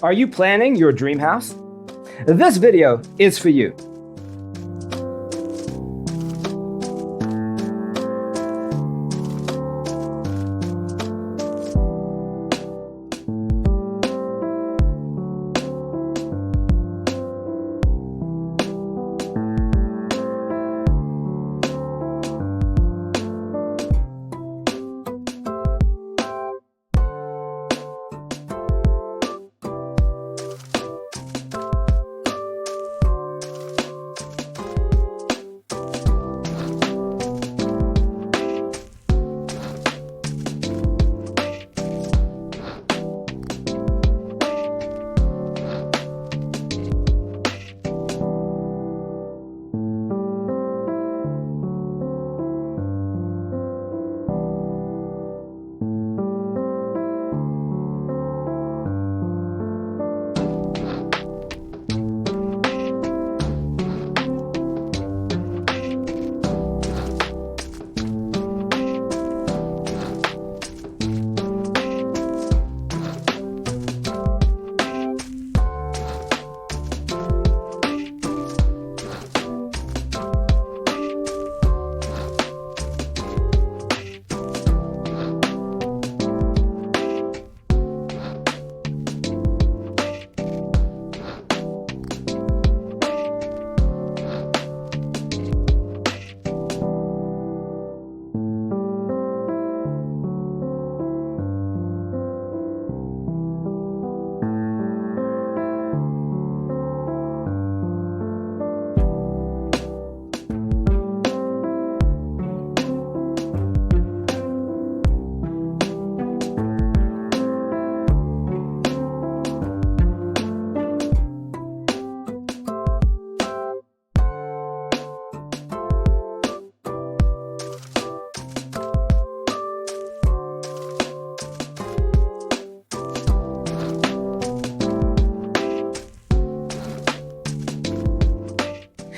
Are you planning your dream house? This video is for you.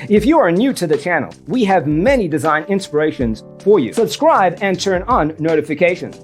If you are new to the channel, we have many design inspirations for you. Subscribe and turn on notifications.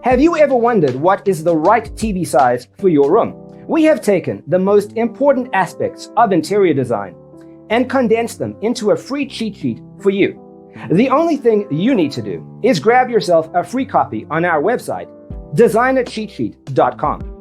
Have you ever wondered what is the right TV size for your room? We have taken the most important aspects of interior design and condensed them into a free cheat sheet for you. The only thing you need to do is grab yourself a free copy on our website, designercheatsheet.com.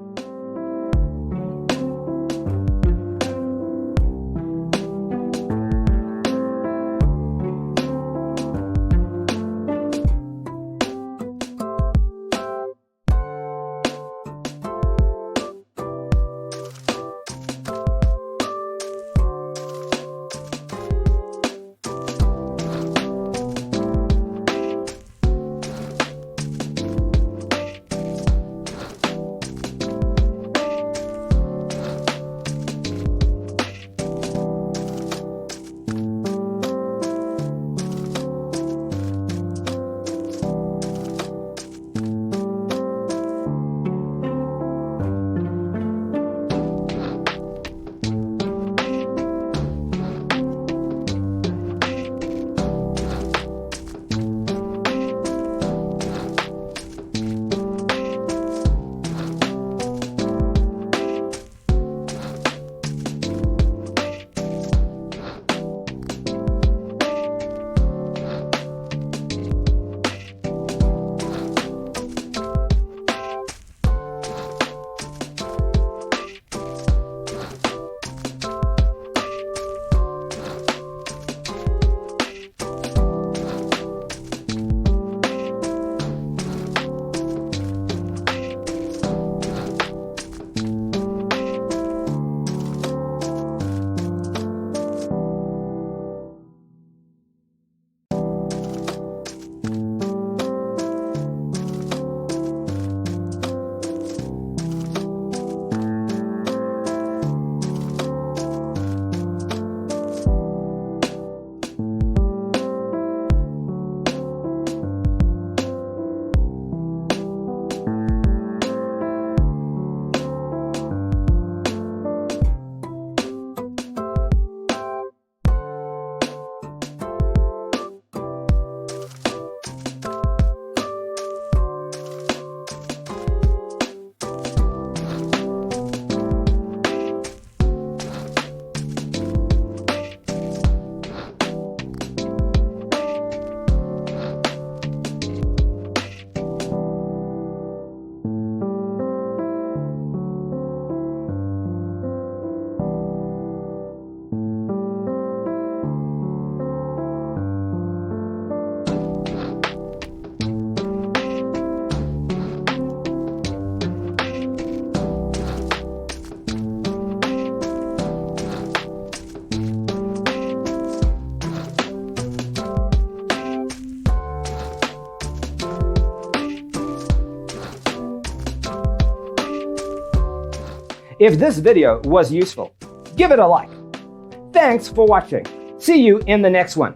If this video was useful, give it a like. Thanks for watching. See you in the next one.